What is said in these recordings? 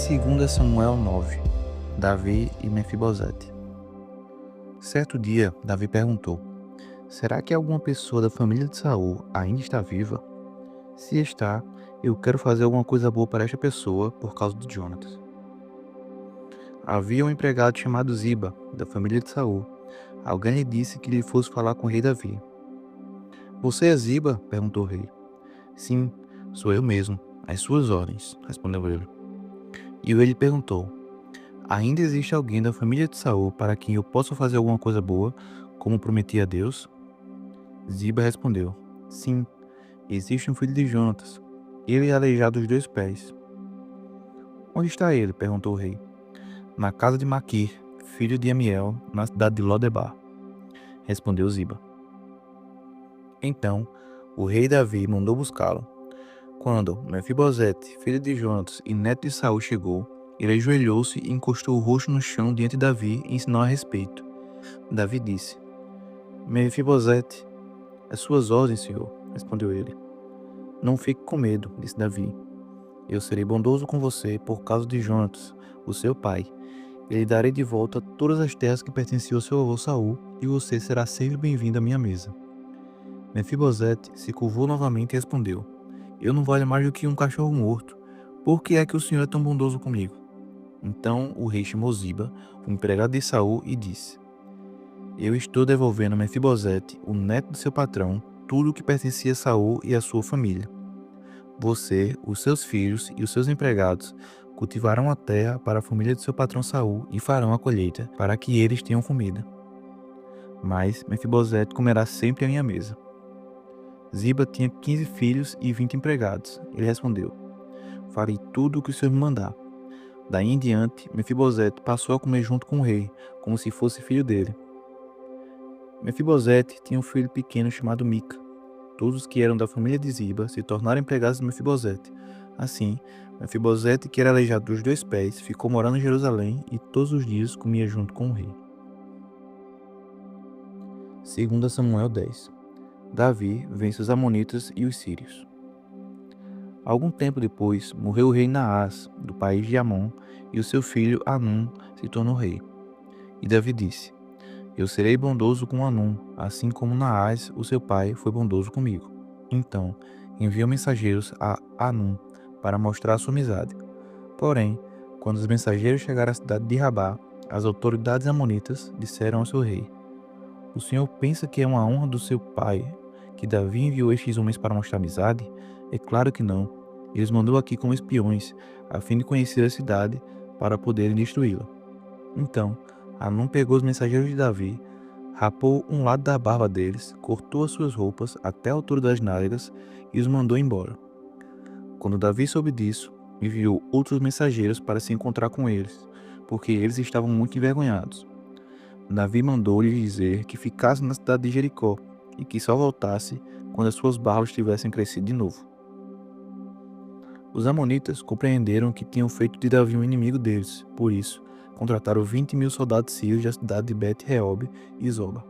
2 Samuel 9. Davi e Mefibosete. Certo dia, Davi perguntou: será que alguma pessoa da família de Saul ainda está viva? Se está, eu quero fazer alguma coisa boa para esta pessoa por causa de Jonatas. Havia um empregado chamado Ziba, da família de Saul. Alguém lhe disse que ele fosse falar com o rei Davi. Você é Ziba? Perguntou o rei. Sim, sou eu mesmo, às suas ordens, respondeu ele. E o rei lhe perguntou: ainda existe alguém da família de Saul para quem eu possa fazer alguma coisa boa, como prometi a Deus? Ziba respondeu: sim, existe um filho de Jonatas. Ele é aleijado dos 2 pés. Onde está ele? Perguntou o rei. Na casa de Maquir, filho de Amiel, na cidade de Lodebar, respondeu Ziba. Então, o rei Davi mandou buscá-lo. Quando Mefibosete, filho de Jonatas e neto de Saul, chegou, ele ajoelhou-se e encostou o rosto no chão diante de Davi e ensinou a respeito. Davi disse: Mefibosete, as suas ordens, senhor, respondeu ele. Não fique com medo, disse Davi. Eu serei bondoso com você por causa de Jonatas, o seu pai. E lhe darei de volta todas as terras que pertenciam ao seu avô Saul, e você será sempre bem-vindo à minha mesa. Mefibosete se curvou novamente e respondeu: eu não valho mais do que um cachorro morto. Por que é que o senhor é tão bondoso comigo? Então o rei chamou Ziba, o empregado de Saul, e disse: eu estou devolvendo a Mefibosete, o neto de seu patrão, tudo o que pertencia a Saul e à sua família. Você, os seus filhos e os seus empregados cultivarão a terra para a família de seu patrão Saul e farão a colheita para que eles tenham comida. Mas Mefibosete comerá sempre à minha mesa. Ziba tinha 15 filhos e 20 empregados. Ele respondeu: farei tudo o que o senhor me mandar. Daí em diante, Mefibosete passou a comer junto com o rei, como se fosse filho dele. Mefibosete tinha um filho pequeno chamado Mica. Todos os que eram da família de Ziba se tornaram empregados de Mefibosete. Assim, Mefibosete, que era aleijado dos 2 pés, ficou morando em Jerusalém e todos os dias comia junto com o rei. 2 Samuel 10. Davi vence os amonitas e os sírios. Algum tempo depois, morreu o rei Naás, do país de Amon, e o seu filho Anum se tornou rei. E Davi disse: eu serei bondoso com Anum, assim como Naás, o seu pai, foi bondoso comigo. Então, enviou mensageiros a Anum para mostrar sua amizade. Porém, quando os mensageiros chegaram à cidade de Rabá, as autoridades amonitas disseram ao seu rei: o senhor pensa que é uma honra do seu pai que Davi enviou estes homens para mostrar amizade? É claro que não. Eles mandou aqui como espiões, a fim de conhecer a cidade para poderem destruí-la. Então, Anum pegou os mensageiros de Davi, rapou um lado da barba deles, cortou as suas roupas até a altura das nádegas e os mandou embora. Quando Davi soube disso, enviou outros mensageiros para se encontrar com eles, porque eles estavam muito envergonhados. Davi mandou-lhe dizer que ficasse na cidade de Jericó e que só voltasse quando as suas barbas tivessem crescido de novo. Os amonitas compreenderam que tinham feito de Davi um inimigo deles, por isso, contrataram 20.000 soldados sírios da cidade de Bet-Reob e Zoba.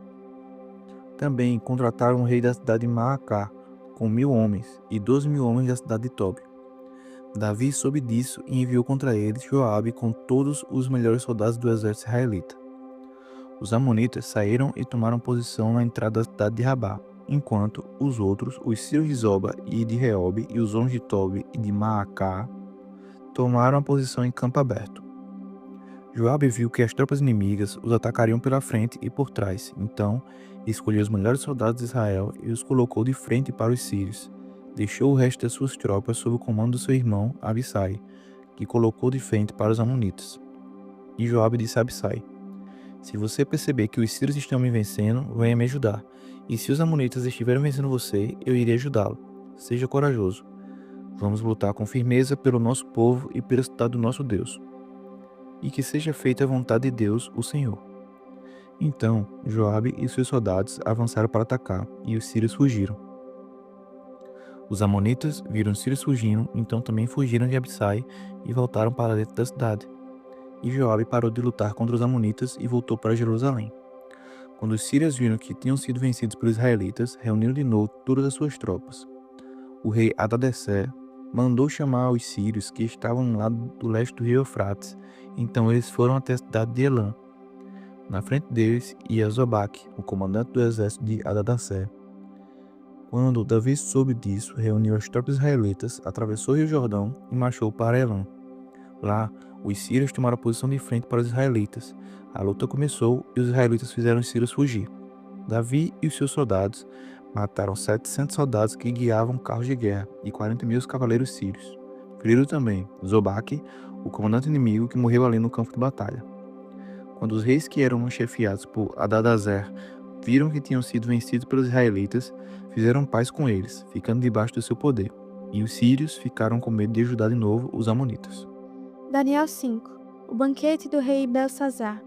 Também contrataram o rei da cidade de Maacá, com 1.000 homens, e 12.000 homens da cidade de Tobi. Davi soube disso e enviou contra eles Joabe com todos os melhores soldados do exército israelita. Os amonitas saíram e tomaram posição na entrada da cidade de Rabá, enquanto os outros, os sírios de Zoba e de Reob e os homens de Tobi e de Maacá, tomaram a posição em campo aberto. Joabe viu que as tropas inimigas os atacariam pela frente e por trás, então escolheu os melhores soldados de Israel e os colocou de frente para os sírios. Deixou o resto das suas tropas sob o comando do seu irmão Abissai, que colocou de frente para os amonitas. E Joabe disse a Abissai: se você perceber que os sírios estão me vencendo, venha me ajudar. E se os amonitas estiverem vencendo você, eu irei ajudá-lo. Seja corajoso. Vamos lutar com firmeza pelo nosso povo e pela cidade do nosso Deus. E que seja feita a vontade de Deus, o Senhor. Então, Joabe e seus soldados avançaram para atacar, e os sírios fugiram. Os amonitas viram os sírios fugindo, então também fugiram de Abissai e voltaram para dentro da cidade. E Joabe parou de lutar contra os amonitas e voltou para Jerusalém. Quando os sírios viram que tinham sido vencidos pelos israelitas, reuniram de novo todas as suas tropas. O rei Hadadezer mandou chamar os sírios que estavam no lado do leste do rio Eufrates. Então eles foram até a cidade de Elã. Na frente deles ia Zobaque, o comandante do exército de Hadadezer. Quando Davi soube disso, reuniu as tropas israelitas, atravessou o rio Jordão e marchou para Elã. Lá, os sírios tomaram posição de frente para os israelitas. A luta começou e os israelitas fizeram os sírios fugir. Davi e os seus soldados mataram 700 soldados que guiavam carros de guerra e 40.000 cavaleiros sírios. Feriram também Zobaque, o comandante inimigo que morreu ali no campo de batalha. Quando os reis que eram chefiados por Hadadezer viram que tinham sido vencidos pelos israelitas, fizeram paz com eles, ficando debaixo do seu poder. E os sírios ficaram com medo de ajudar de novo os amonitas. Daniel 5. O banquete do rei Belsazar.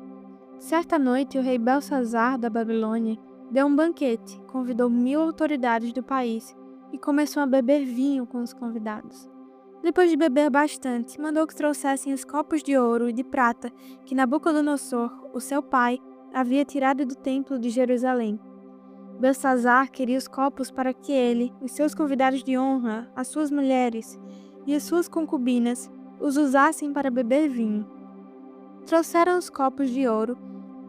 Certa noite, o rei Belsazar da Babilônia deu um banquete, convidou 1000 autoridades do país e começou a beber vinho com os convidados. Depois de beber bastante, mandou que trouxessem os copos de ouro e de prata que Nabucodonosor, o seu pai, havia tirado do templo de Jerusalém. Belsazar queria os copos para que ele, os seus convidados de honra, as suas mulheres e as suas concubinas os usassem para beber vinho. Trouxeram os copos de ouro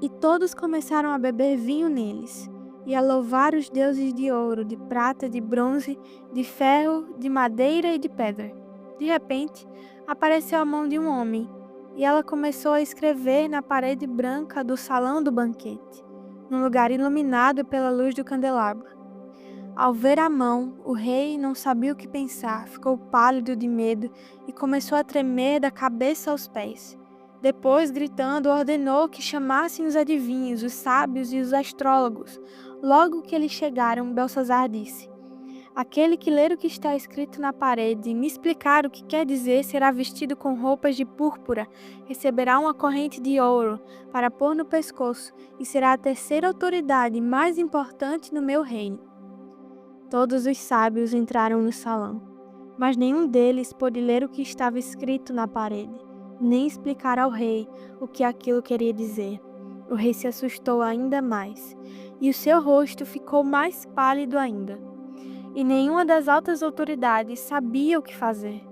e todos começaram a beber vinho neles e a louvar os deuses de ouro, de prata, de bronze, de ferro, de madeira e de pedra. De repente, apareceu a mão de um homem e ela começou a escrever na parede branca do salão do banquete, num lugar iluminado pela luz do candelabro. Ao ver a mão, o rei não sabia o que pensar, ficou pálido de medo e começou a tremer da cabeça aos pés. Depois, gritando, ordenou que chamassem os adivinhos, os sábios e os astrólogos. Logo que eles chegaram, Belsazar disse: Aquele que ler o que está escrito na parede e me explicar o que quer dizer será vestido com roupas de púrpura, receberá uma corrente de ouro para pôr no pescoço e será a terceira autoridade mais importante no meu reino. Todos os sábios entraram no salão, mas nenhum deles pôde ler o que estava escrito na parede, nem explicar ao rei o que aquilo queria dizer. O rei se assustou ainda mais, e o seu rosto ficou mais pálido ainda. E nenhuma das altas autoridades sabia o que fazer.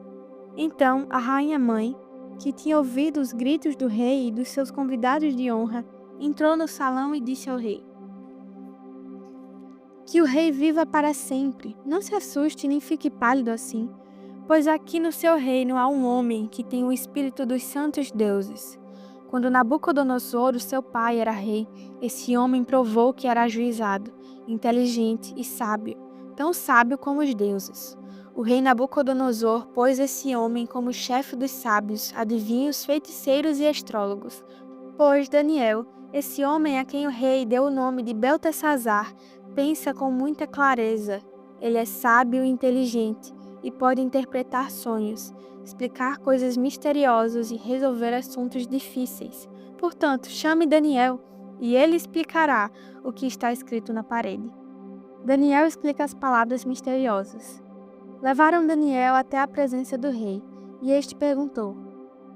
Então a rainha-mãe, que tinha ouvido os gritos do rei e dos seus convidados de honra, entrou no salão e disse ao rei: Que o rei viva para sempre. Não se assuste nem fique pálido assim, pois aqui no seu reino há um homem que tem o espírito dos santos deuses. Quando Nabucodonosor, o seu pai, era rei, esse homem provou que era ajuizado, inteligente e sábio, tão sábio como os deuses. O rei Nabucodonosor pôs esse homem como chefe dos sábios, adivinhos, feiticeiros e astrólogos. Pois Daniel, esse homem a quem o rei deu o nome de Beltesazar, pensa com muita clareza. Ele é sábio e inteligente e pode interpretar sonhos, explicar coisas misteriosas e resolver assuntos difíceis. Portanto, chame Daniel e ele explicará o que está escrito na parede. Daniel explica as palavras misteriosas. Levaram Daniel até a presença do rei e este perguntou: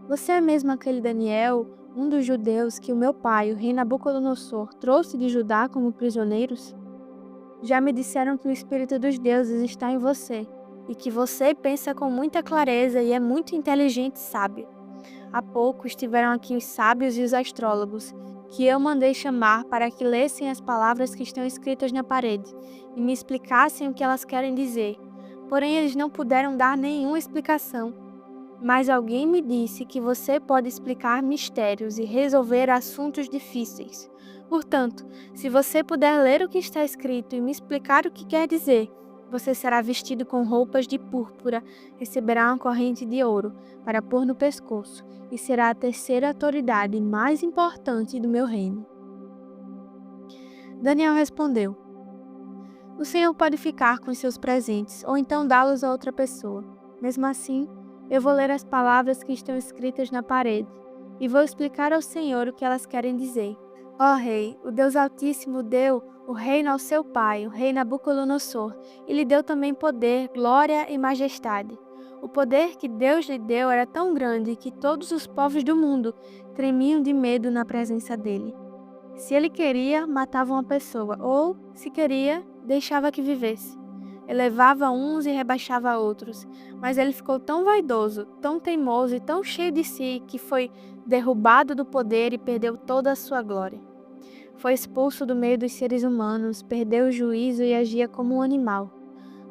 Você é mesmo aquele Daniel, um dos judeus que o meu pai, o rei Nabucodonosor, trouxe de Judá como prisioneiros? Já me disseram que o espírito dos deuses está em você e que você pensa com muita clareza e é muito inteligente e sábio. Há pouco estiveram aqui os sábios e os astrólogos, que eu mandei chamar para que lessem as palavras que estão escritas na parede e me explicassem o que elas querem dizer. Porém, eles não puderam dar nenhuma explicação. Mas alguém me disse que você pode explicar mistérios e resolver assuntos difíceis. Portanto, se você puder ler o que está escrito e me explicar o que quer dizer, você será vestido com roupas de púrpura, receberá uma corrente de ouro para pôr no pescoço e será a terceira autoridade mais importante do meu reino. Daniel respondeu: O Senhor pode ficar com os seus presentes ou então dá-los a outra pessoa. Mesmo assim, eu vou ler as palavras que estão escritas na parede e vou explicar ao Senhor o que elas querem dizer. Ó Rei, o Deus Altíssimo deu o reino ao seu pai, o rei Nabucodonosor, e lhe deu também poder, glória e majestade. O poder que Deus lhe deu era tão grande que todos os povos do mundo tremiam de medo na presença dele. Se ele queria, matava uma pessoa, ou, se queria, deixava que vivesse. elevava uns e rebaixava outros, mas ele ficou tão vaidoso, tão teimoso e tão cheio de si que foi derrubado do poder e perdeu toda a sua glória. Foi expulso do meio dos seres humanos, perdeu o juízo e agia como um animal.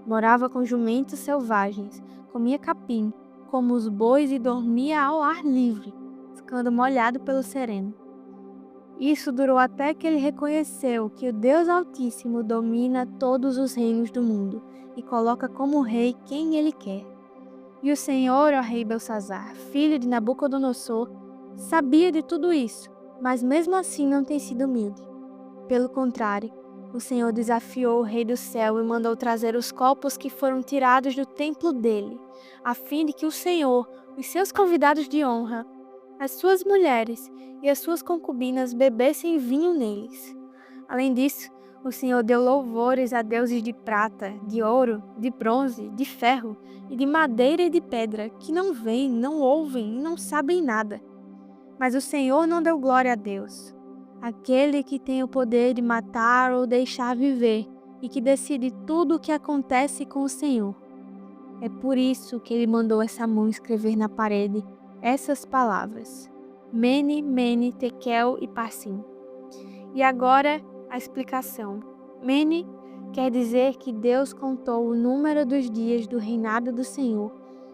Morava com jumentos selvagens, comia capim, como os bois e dormia ao ar livre, ficando molhado pelo sereno. Isso durou até que ele reconheceu que o Deus Altíssimo domina todos os reinos do mundo e coloca como rei quem ele quer. E o Senhor, ó rei Belsazar, filho de Nabucodonosor, sabia de tudo isso, mas mesmo assim não tem sido humilde. Pelo contrário, o Senhor desafiou o rei do céu e mandou trazer os copos que foram tirados do templo dele, a fim de que o Senhor, os seus convidados de honra, as suas mulheres e as suas concubinas bebessem vinho neles. Além disso, o Senhor deu louvores a deuses de prata, de ouro, de bronze, de ferro e de madeira e de pedra, que não veem, não ouvem e não sabem nada. Mas o Senhor não deu glória a Deus, aquele que tem o poder de matar ou deixar viver e que decide tudo o que acontece com o Senhor. É por isso que ele mandou essa mão escrever na parede essas palavras: Mene, Mene, Tekel e Parsim. E agora a explicação. Mene quer dizer que Deus contou o número dos dias do reinado do Senhor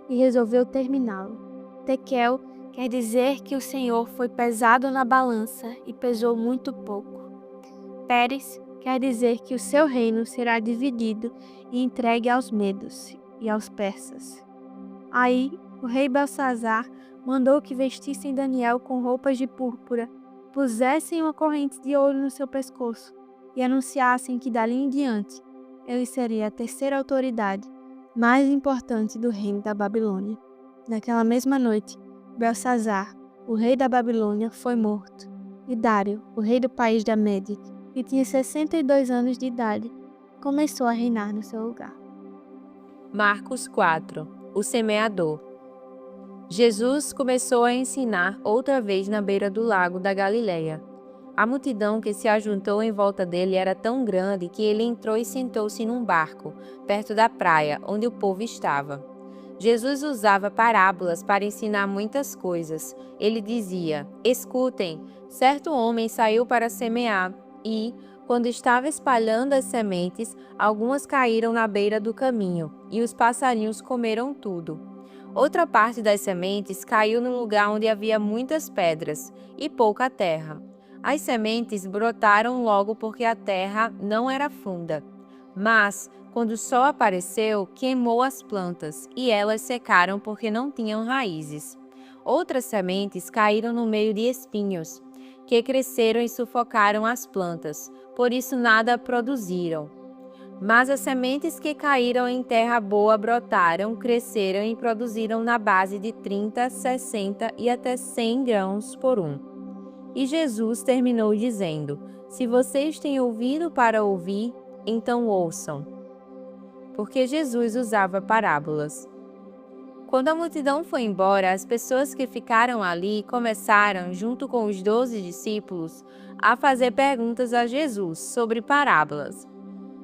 e resolveu terminá-lo. Tekel quer dizer que o Senhor foi pesado na balança e pesou muito pouco. Pérez quer dizer que o seu reino será dividido e entregue aos medos e aos persas. Aí o rei Belsazar mandou que vestissem Daniel com roupas de púrpura, pusessem uma corrente de ouro no seu pescoço e anunciassem que dali em diante ele seria a terceira autoridade mais importante do reino da Babilônia. Naquela mesma noite, Belsazar, o rei da Babilônia, foi morto, e Dário, o rei do país da Média, que tinha 62 anos de idade, começou a reinar no seu lugar. Marcos 4. O semeador. Jesus começou a ensinar outra vez na beira do lago da Galileia. A multidão que se ajuntou em volta dele era tão grande que ele entrou e sentou-se num barco, perto da praia, onde o povo estava. Jesus usava parábolas para ensinar muitas coisas. Ele dizia: Escutem, certo homem saiu para semear e, quando estava espalhando as sementes, algumas caíram na beira do caminho, e os passarinhos comeram tudo. Outra parte das sementes caiu no lugar onde havia muitas pedras e pouca terra. As sementes brotaram logo porque a terra não era funda. Mas, quando o sol apareceu, queimou as plantas, e elas secaram porque não tinham raízes. Outras sementes caíram no meio de espinhos, que cresceram e sufocaram as plantas, por isso nada produziram. Mas as sementes que caíram em terra boa brotaram, cresceram e produziram na base de 30, 60 e até 100 grãos por um. E Jesus terminou dizendo: Se vocês têm ouvido para ouvir, então ouçam. Porque Jesus usava parábolas. Quando a multidão foi embora, as pessoas que ficaram ali começaram, junto com os 12 discípulos, a fazer perguntas a Jesus sobre parábolas.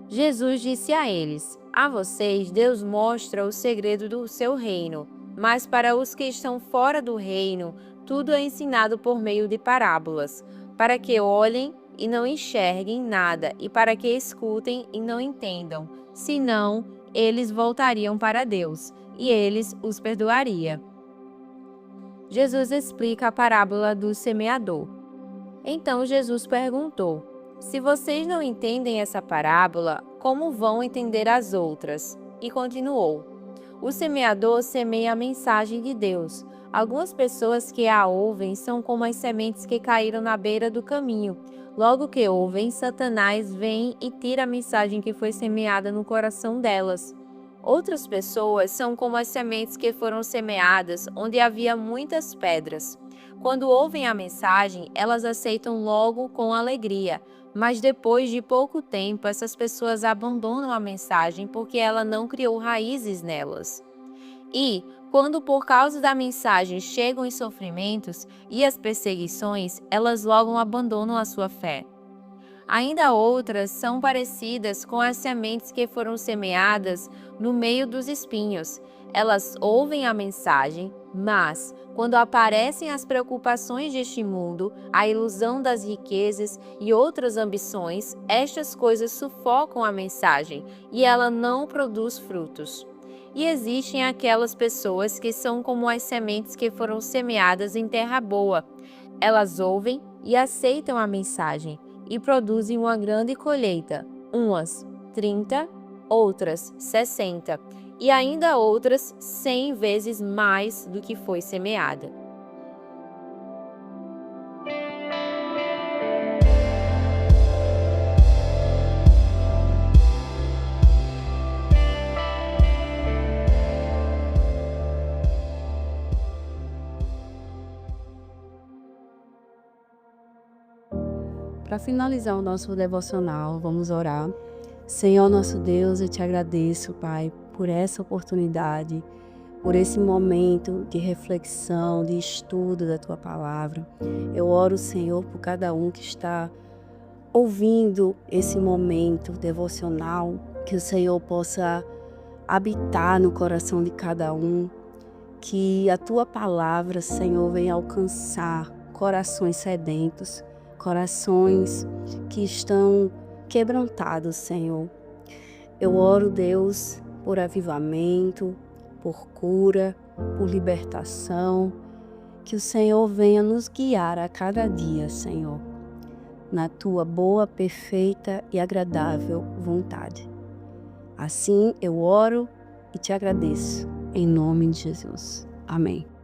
Jesus disse a eles: A vocês Deus mostra o segredo do seu reino, mas para os que estão fora do reino, tudo é ensinado por meio de parábolas, para que olhem e não enxerguem nada, e para que escutem e não entendam, senão eles voltariam para Deus, e eles os perdoaria. Jesus explica a parábola do semeador. Então Jesus perguntou: Se vocês não entendem essa parábola, como vão entender as outras? E continuou: O semeador semeia a mensagem de Deus. Algumas pessoas que a ouvem são como as sementes que caíram na beira do caminho. Logo que ouvem, Satanás vem e tira a mensagem que foi semeada no coração delas. Outras pessoas são como as sementes que foram semeadas onde havia muitas pedras. Quando ouvem a mensagem, elas aceitam logo com alegria, mas depois de pouco tempo, essas pessoas abandonam a mensagem porque ela não criou raízes nelas. E, quando por causa da mensagem chegam os sofrimentos e as perseguições, elas logo abandonam a sua fé. Ainda outras são parecidas com as sementes que foram semeadas no meio dos espinhos. Elas ouvem a mensagem, mas, quando aparecem as preocupações deste mundo, a ilusão das riquezas e outras ambições, estas coisas sufocam a mensagem e ela não produz frutos. E existem aquelas pessoas que são como as sementes que foram semeadas em terra boa. Elas ouvem e aceitam a mensagem e produzem uma grande colheita, umas 30, outras 60 e ainda outras 100 vezes mais do que foi semeada. Para finalizar o nosso devocional, vamos orar. Senhor nosso Deus, eu te agradeço, Pai, por essa oportunidade, por esse momento de reflexão, de estudo da Tua Palavra. Eu oro, Senhor, por cada um que está ouvindo esse momento devocional, que o Senhor possa habitar no coração de cada um, que a Tua Palavra, Senhor, venha alcançar corações sedentos, corações que estão quebrantados, Senhor. Eu oro, Deus, por avivamento, por cura, por libertação, que o Senhor venha nos guiar a cada dia, Senhor, na Tua boa, perfeita e agradável vontade. Assim eu oro e te agradeço, em nome de Jesus. Amém.